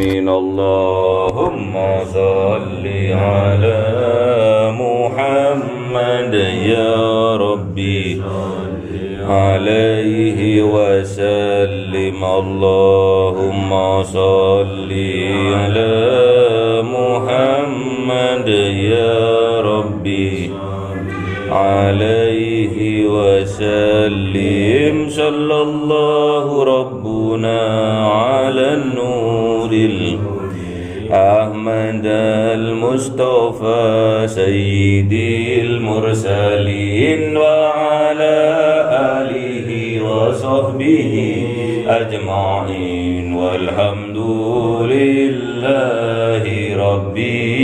آمين اللهم صل على محمد يا ربي عليه وسلم اللهم صل على محمد يا ربي عليه وسلم صلى الله ربنا على النور أحمد المصطفى سيد المرسلين وعلى آله وصحبه أجمعين والحمد لله رب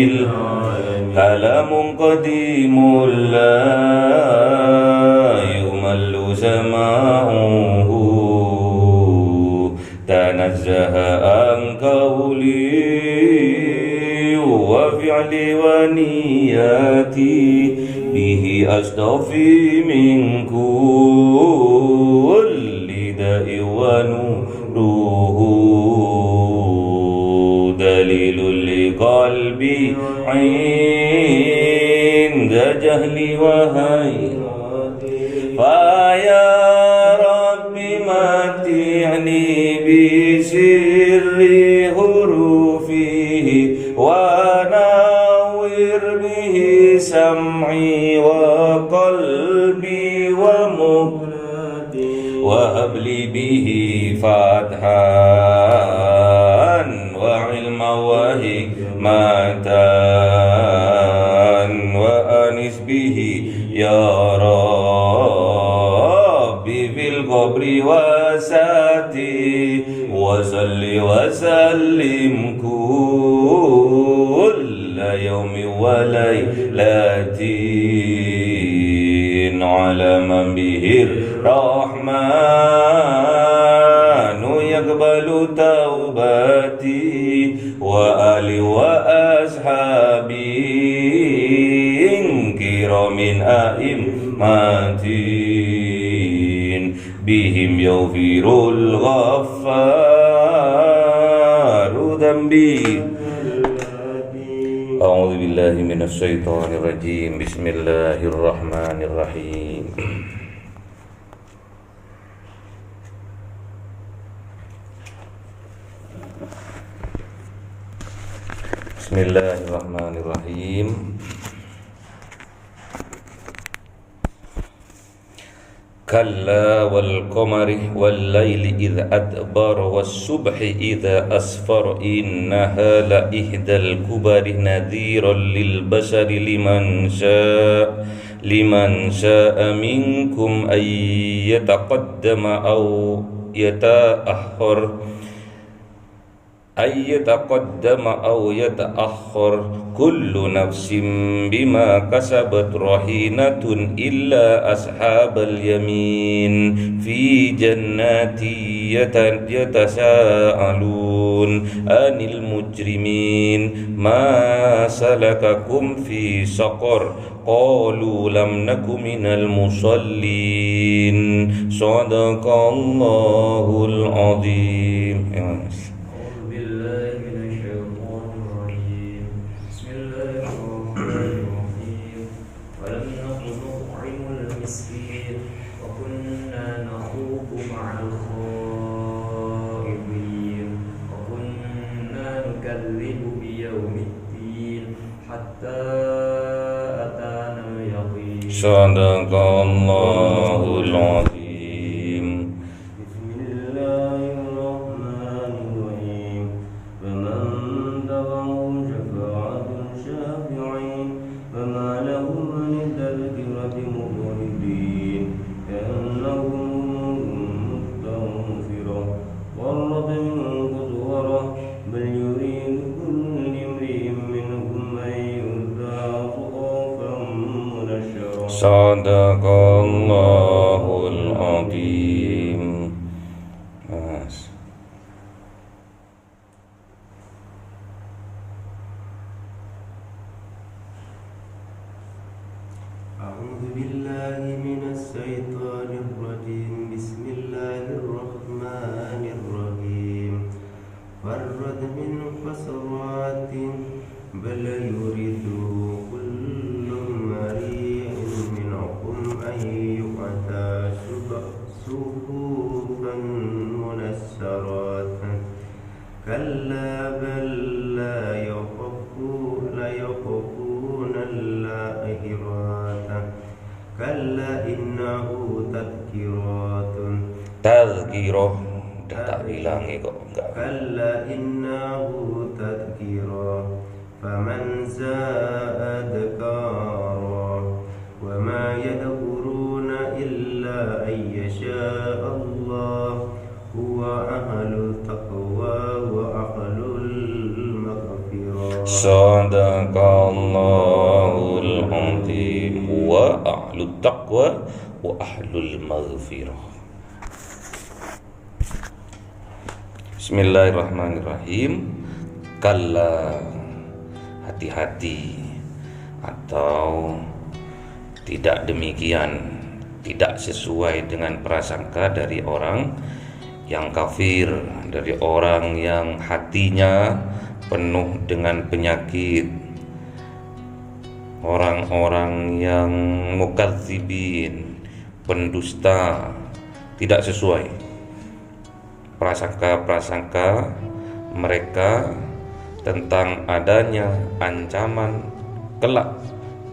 العالمين. كلام قديم لا يمل سماعه تنزه عن قولي وفعلي ونياتي به أستوفي من كل داء ونوره دليل لقلبي عند جهلي وهيرتي فيا رب متعني بسر حروفه ونور به سمعي وقلبي ومقلتي وهب لي به فتحا وعلما وحكمة وأنس به يا ربي في القبر وساتي وصل وسلم كل يوم وليلة على من به الرحمن يقبل توبتي وآل وأصحابي كرام أئمتين بهم يغفر الغفار ذنبي. أعوذ بالله من الشيطان الرجيم. بسم الله الرحمن الرحيم. بسم الله الرحمن الرحيم. كلا والقمر والليل إذ أدبر والصبح إذا أسفر إنها لإحدى الكبر نذيرا للبشر لمن شاء منكم أن يتقدم أو يتأخر كل نفس بما كسبت رهينة إلا أصحاب اليمين في جنات يتساءلون عن المجرمين ما سلككم في سقر قالوا لم نك من المصلين صدق الله العظيم. Sadaqallahul azim. Bismillahirrahmanirrahim. Faman tabi'ahu syafa'atun syafi'in fama lahum min tadhkirati muridin ka'annahum mustaghfirun warrat min qudwarah bal yuridu kullu imri'in minhum an yud'a suhufan munashshara. Sadaqallahul azim. A'udzu billahi minasy syaithanir rajim. Bismillahirrahmanirrahim. Farrad min تريد كل امرئ منهم أن يؤتى صحفا منشرات كلا بل لا يخافون الآخرة كلا إنه تذكرة udah tak hilangi kok enggak. كلا إنه تذكرة فمن شاء ذكره وما يذكرون إلا أن يشاء الله هو أهل التقوى وأهل المغفرة Sadaqallahul azim wa ahlut taqwa wa ahlul maghfirah. Bismillahirrahmanirrahim. Kalla, hati-hati, atau tidak demikian, tidak sesuai dengan prasangka dari orang yang kafir, dari orang yang hatinya penuh dengan penyakit, orang-orang yang mukadzibin, pendusta. Tidak sesuai prasangka-prasangka mereka tentang adanya ancaman kelak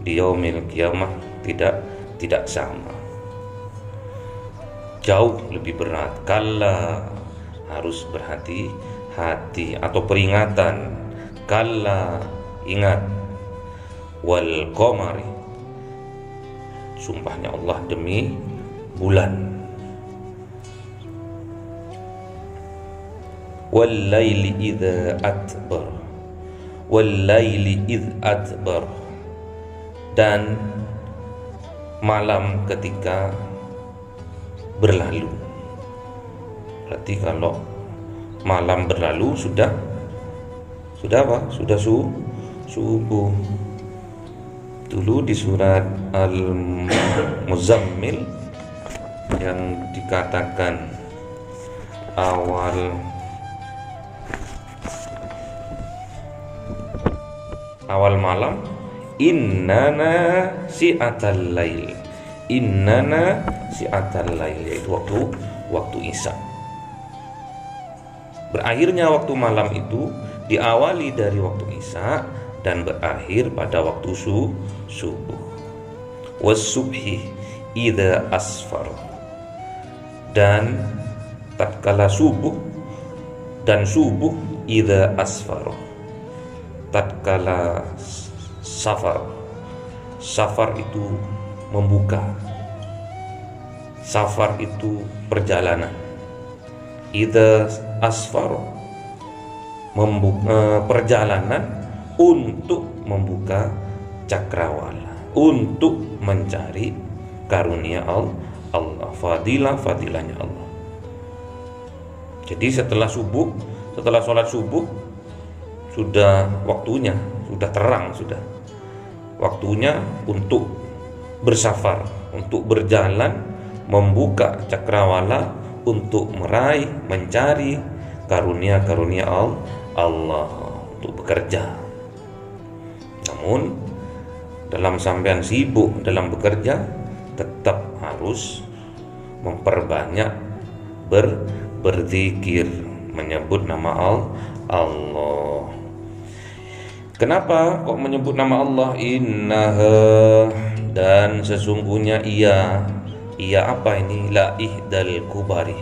di yaumil kiamah tidak sama, jauh lebih berat. Kalla, harus berhati-hati, atau peringatan. Kalla, ingat. Wal qamari, sumpahnya Allah demi bulan. Wal laili idza adbar, wal laili idz adbar, dan malam ketika berlalu. Berarti kalau malam berlalu sudah apa? Sudah subuh. Dulu di surat Al-Muzammil yang dikatakan awal malam, innana si'atal lail, innana si'atal lail, yaitu waktu Isya. Berakhirnya waktu malam itu diawali dari waktu Isya dan berakhir pada waktu subuh. Was-subhi idza asfar, dan tatkala subuh, dan subuh idza asfar, tatkala safar itu membuka, safar itu perjalanan, idza asfar perjalanan untuk membuka cakrawala, untuk mencari karunia Allah, fadilahnya Allah. Jadi setelah sholat subuh, sudah waktunya, sudah terang, sudah waktunya untuk bersafar, untuk berjalan, membuka cakrawala, untuk meraih, mencari karunia-karunia Allah, untuk bekerja. Namun dalam sampean sibuk dalam bekerja, tetap harus memperbanyak berzikir, menyebut nama Allah. Kenapa kok menyebut nama Allah? Innaha, dan sesungguhnya ia apa ini? La ihdal kubari,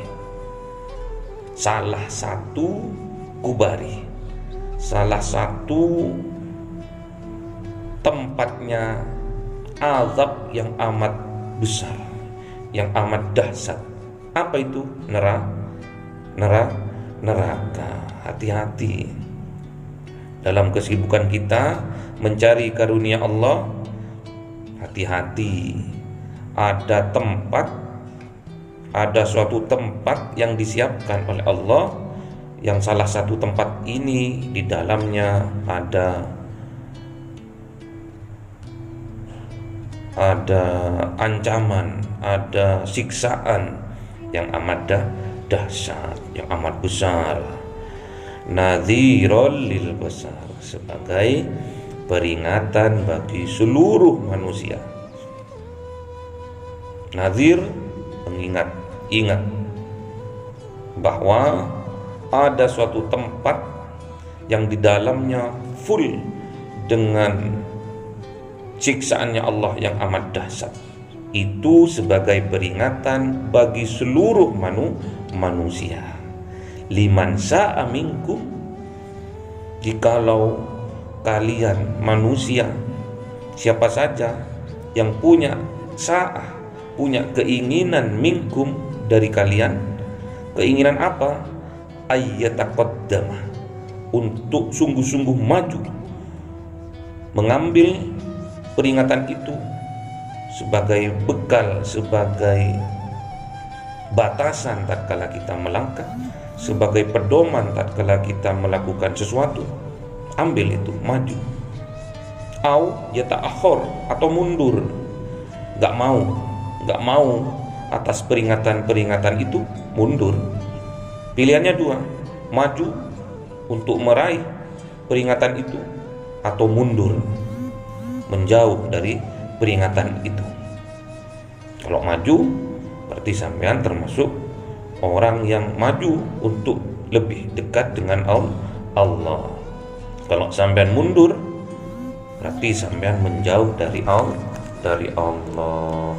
salah satu kubari, salah satu tempatnya azab yang amat besar, yang amat dahsyat. Apa itu? Neraka. Hati-hati dalam kesibukan kita mencari karunia Allah. Hati-hati, ada suatu tempat yang disiapkan oleh Allah, yang salah satu tempat ini di dalamnya ada ancaman, ada siksaan yang amat dahsyat, yang amat besar. Nadhirul lil basar, sebagai peringatan bagi seluruh manusia. Nadhir, ingat bahwa ada suatu tempat yang di dalamnya full dengan siksaannya Allah yang amat dahsyat. Itu sebagai peringatan bagi seluruh manusia. Liman sya'a minkum, jikalau kalian manusia, siapa saja yang punya sa'ah, punya keinginan minkum dari kalian, keinginan apa? Ayyataqaddama, untuk sungguh-sungguh maju mengambil peringatan itu sebagai bekal, sebagai batasan tatkala kita melangkah, sebagai pedoman tatkala kita melakukan sesuatu. Ambil itu, maju. Au yata'akhir, atau mundur, gak mau atas peringatan itu, mundur. Pilihannya dua, maju untuk meraih peringatan itu, atau mundur, menjauh dari peringatan itu. Kalau maju, berarti sampean termasuk orang yang maju untuk lebih dekat dengan Allah. Kalau sampean mundur, berarti sampean menjauh dari Allah.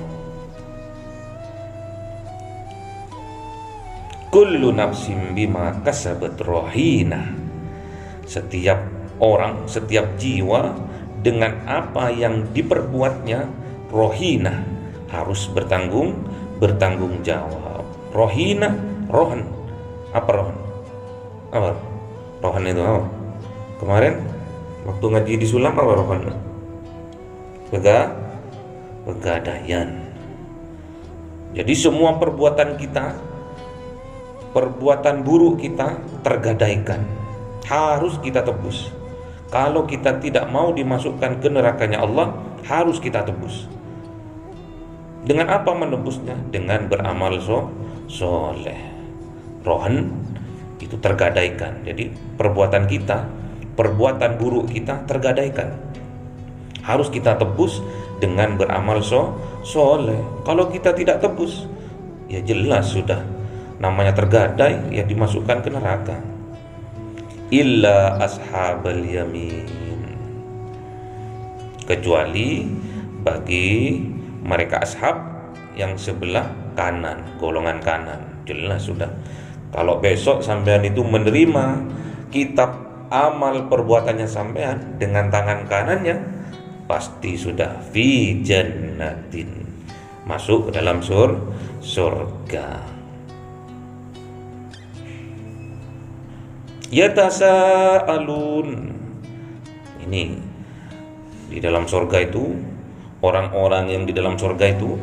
Kullu nafsin bima kasabat rahina. Setiap orang, setiap jiwa dengan apa yang diperbuatnya rohina, harus bertanggung jawab. Rohina, rohan. Apa rohan? Apa? Rohan itu apa? Kemarin waktu ngaji di Sulam apa rohan? Pegadaian. Jadi semua perbuatan kita, perbuatan buruk kita tergadaikan, harus kita tebus. Kalau kita tidak mau dimasukkan ke nerakanya Allah, harus kita tebus. Dengan apa menebusnya? Dengan beramal soleh. Rohan itu tergadaikan. Jadi perbuatan kita, perbuatan buruk kita tergadaikan, harus kita tebus dengan beramal soleh. Kalau kita tidak tebus, ya jelas sudah namanya tergadai, ya dimasukkan ke neraka. Illa ashabal yamin, kecuali bagi mereka ashab yang sebelah kanan, golongan kanan. Jelas sudah, kalau besok sampean itu menerima kitab amal perbuatannya sampean dengan tangan kanannya, pasti sudah fi jannatin, masuk ke dalam surga. Yatasaalun, ini di dalam surga itu, orang-orang yang di dalam surga itu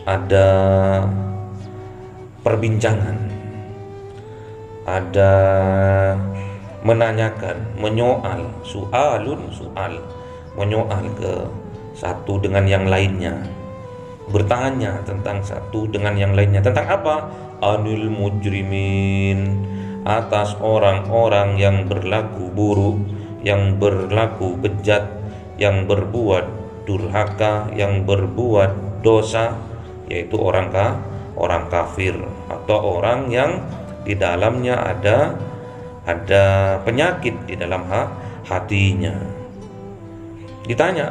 ada perbincangan, ada menanyakan, menyoal, soal, menyoal ke satu dengan yang lainnya, bertanya tentang satu dengan yang lainnya. Tentang apa? Anil mujrimin, atas orang-orang yang berlaku buruk, yang berlaku bejat, yang berbuat durhaka, yang berbuat dosa, yaitu orang kafir, atau orang yang di dalamnya ada penyakit di dalam hatinya. Ditanya,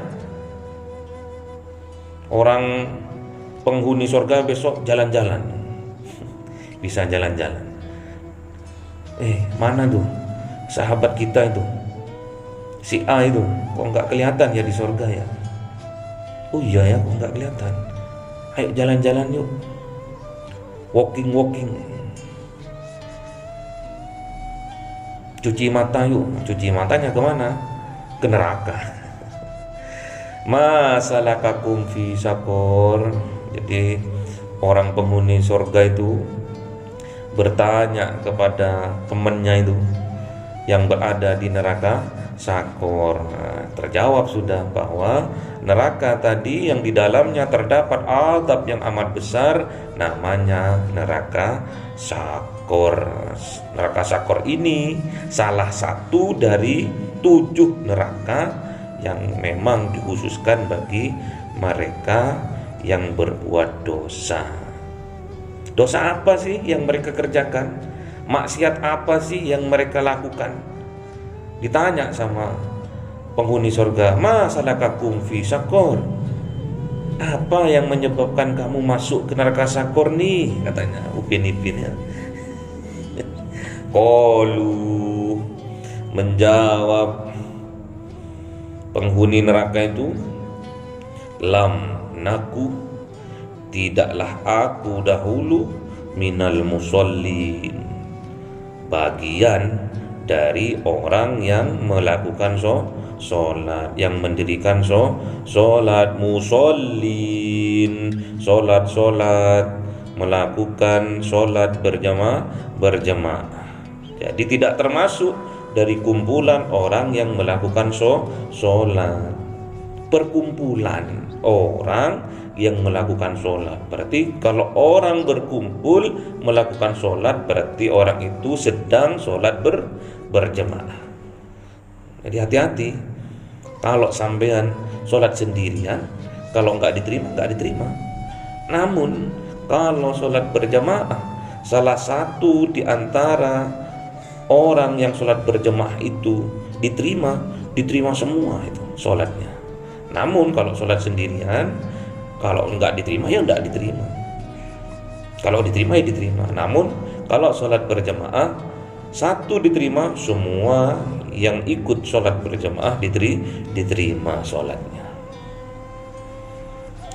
orang penghuni surga besok jalan-jalan, bisa jalan-jalan. Mana tuh sahabat kita itu, si A itu, kok nggak kelihatan ya di surga ya? Oh iya ya, kok nggak kelihatan? Ayo jalan-jalan yuk, walking. Cuci mata yuk. Cuci matanya kemana? Ke neraka. Masalakakum fi sakor. Jadi orang penghuni surga itu bertanya kepada temannya itu yang berada di neraka sakor. Terjawab sudah bahwa neraka tadi yang di dalamnya terdapat azab yang amat besar, namanya neraka sakor. sakor. Neraka sakor ini salah satu dari 7 neraka yang memang dikhususkan bagi mereka yang berbuat dosa. Dosa apa sih yang mereka kerjakan? Maksiat apa sih yang mereka lakukan? Ditanya sama penghuni surga, ma salakakum fi sakor? Apa yang menyebabkan kamu masuk ke neraka sakor nih? Katanya Upin-Ipin ya. Qalu, menjawab penghuni neraka itu, lam naku, tidaklah aku dahulu minal musallin, bagian dari orang yang melakukan sholat, yang mendirikan sholat, musallin, sholat, melakukan sholat berjamaah. Jadi tidak termasuk dari kumpulan orang yang melakukan sholat. Perkumpulan orang yang melakukan sholat. Berarti kalau orang berkumpul melakukan sholat, berarti orang itu sedang sholat berjamaah. Jadi hati-hati. Kalau sampean sholat sendirian, kalau nggak diterima. Namun kalau sholat berjamaah, salah satu di antara orang yang sholat berjamaah itu diterima semua itu sholatnya. Namun kalau sholat sendirian, kalau enggak diterima ya enggak diterima. Kalau diterima ya diterima. Namun kalau sholat berjamaah, satu diterima, semua yang ikut sholat berjamaah diterima sholatnya.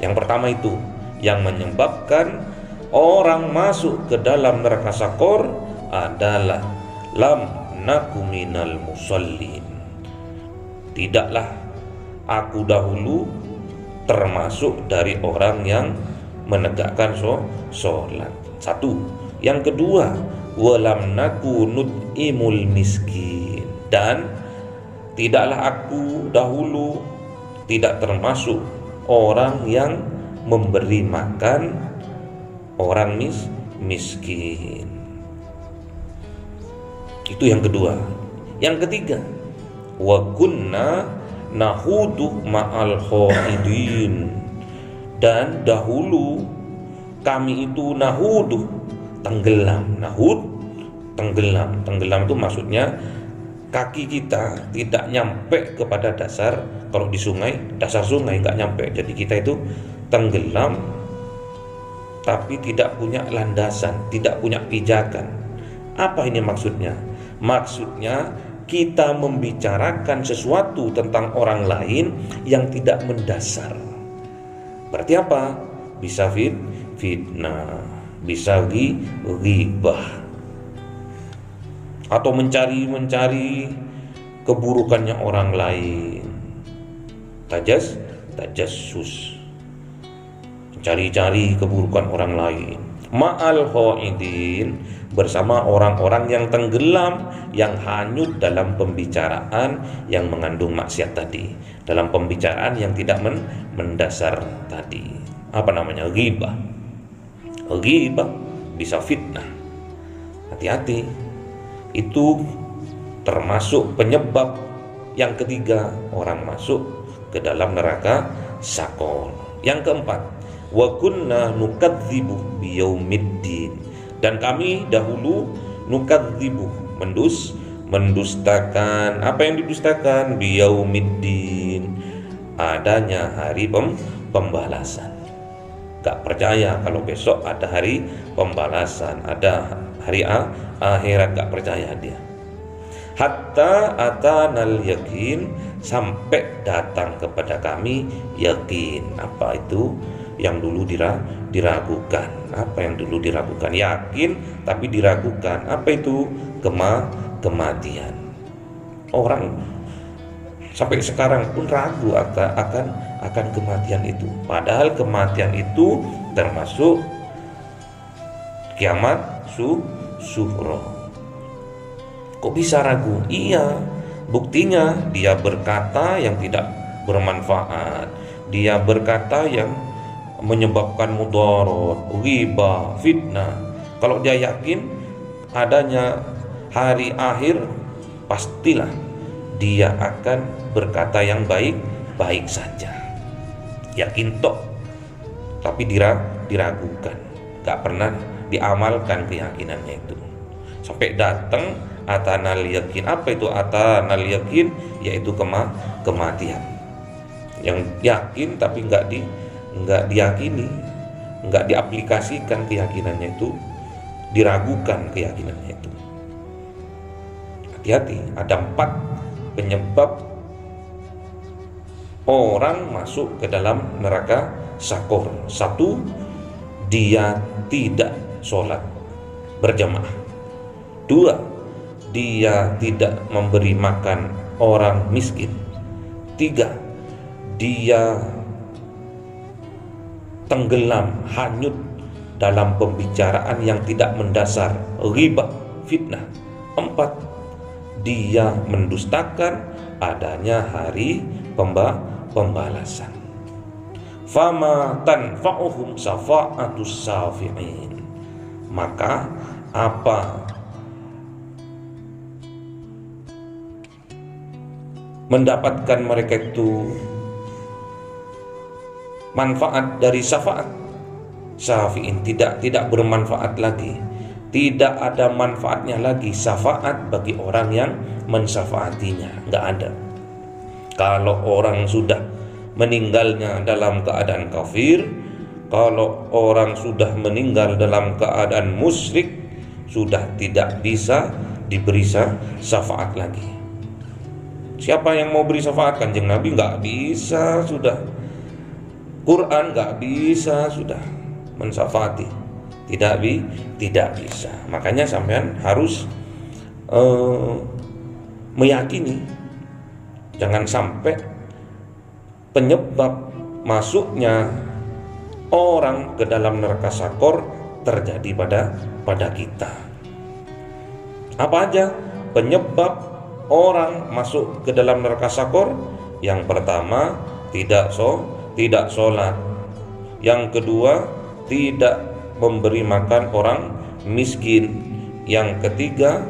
Yang pertama itu yang menyebabkan orang masuk ke dalam neraka sakor adalah lam naku minal musallin, tidaklah aku dahulu termasuk dari orang yang menegakkan sholat. Satu. Yang kedua, walam naku nut'imul miskin, dan tidaklah aku dahulu tidak termasuk orang yang memberi makan orang miskin. Itu yang kedua. Yang ketiga, wa kunna nahudu ma'al khaidin, dan dahulu kami itu nahudu, tenggelam. Tenggelam itu maksudnya kaki kita tidak nyampe kepada dasar. Kalau di sungai, dasar sungai nggak nyampe. Jadi kita itu tenggelam tapi tidak punya landasan, tidak punya pijakan. Apa ini maksudnya? Maksudnya kita membicarakan sesuatu tentang orang lain yang tidak mendasar. Berarti apa? Bisa fitnah, bisa ghibah, atau mencari keburukannya orang lain. Tajassus, mencari keburukan orang lain. Ma'al khaidin, bersama orang-orang yang tenggelam, yang hanyut dalam pembicaraan yang mengandung maksiat tadi, dalam pembicaraan yang tidak mendasar tadi. Apa namanya? Ghibah bisa fitnah. Hati-hati, itu termasuk penyebab yang ketiga orang masuk ke dalam neraka sakor. Yang keempat, wa kunna nukadzibu biyaumiddin, dan kami dahulu nukadzibu, mendustakan. Apa yang didustakan? Biyaumiddin, adanya hari pembalasan. Gak percaya kalau besok ada hari pembalasan, ada hari akhirat, gak percaya dia. Hatta atanal yakin, sampai datang kepada kami yakin. Apa itu? Yang dulu diragukan. Apa yang dulu diragukan? Yakin tapi diragukan. Apa itu? Kematian. Orang sampai sekarang pun ragu akan kematian itu. Padahal kematian itu termasuk kiamat sughra. Kok bisa ragu? Iya, buktinya dia berkata yang tidak bermanfaat, dia berkata yang menyebabkan mudarat, ghibah, fitnah. Kalau dia yakin adanya hari akhir, pastilah dia akan berkata yang baik-baik saja. Yakin toh, tapi diragukan, gak pernah diamalkan keyakinannya itu. Sampai datang atanal yakin. Apa itu atanal yakin? Yaitu kematian. Yang yakin tapi nggak diyakini, nggak diaplikasikan keyakinannya itu, diragukan keyakinannya itu. Hati-hati, ada 4 penyebab orang masuk ke dalam neraka sakor. 1, dia tidak sholat berjamaah. 2, dia tidak memberi makan orang miskin. 3, dia tenggelam, hanyut dalam pembicaraan yang tidak mendasar, ghibah, fitnah. 4, dia mendustakan adanya hari pembalasan. Fama tanfa'uhum syafa'atus syafi'in. Maka apa mendapatkan mereka itu manfaat dari syafaat syafi'in? Tidak bermanfaat lagi. Tidak ada manfaatnya lagi syafaat bagi orang yang mensyafaatinya. Nggak ada. Kalau orang sudah meninggalnya dalam keadaan kafir, kalau orang sudah meninggal dalam keadaan musyrik, sudah tidak bisa diberi syafaat lagi. Siapa yang mau beri syafaat? Kanjeng Nabi nggak bisa sudah. Quran nggak bisa sudah mensyafaati. Tidak bisa. Makanya sampean harus meyakini, jangan sampai penyebab masuknya orang ke dalam neraka sakor terjadi pada kita. Apa aja penyebab orang masuk ke dalam neraka sakor? Yang pertama, tidak sholat. Yang kedua, tidak memberi makan orang miskin. Yang ketiga,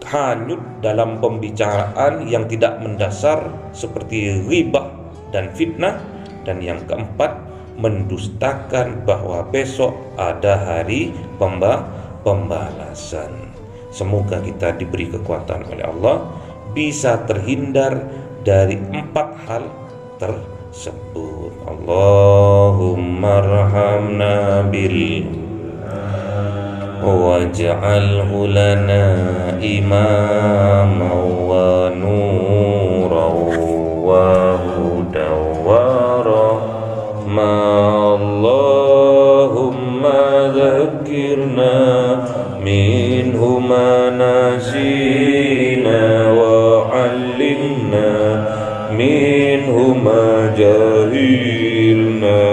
hanyut dalam pembicaraan yang tidak mendasar seperti ghibah dan fitnah. Dan yang keempat, mendustakan bahwa besok ada hari pembalasan. Semoga kita diberi kekuatan oleh Allah bisa terhindar dari 4 hal tersebut. Allahumma arhamna bil waj'alhu lana imaman wa nuran wa hudan wa rahma. Allahumma dhakkirna minhu ma nasina wa 'allimna minhu ma jahilna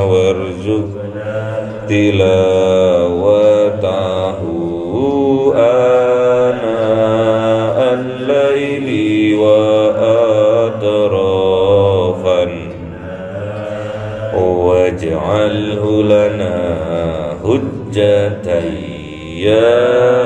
warzuqna tilawatahu ana al-laili wa atrafan waj'alhu lana hujjatan ya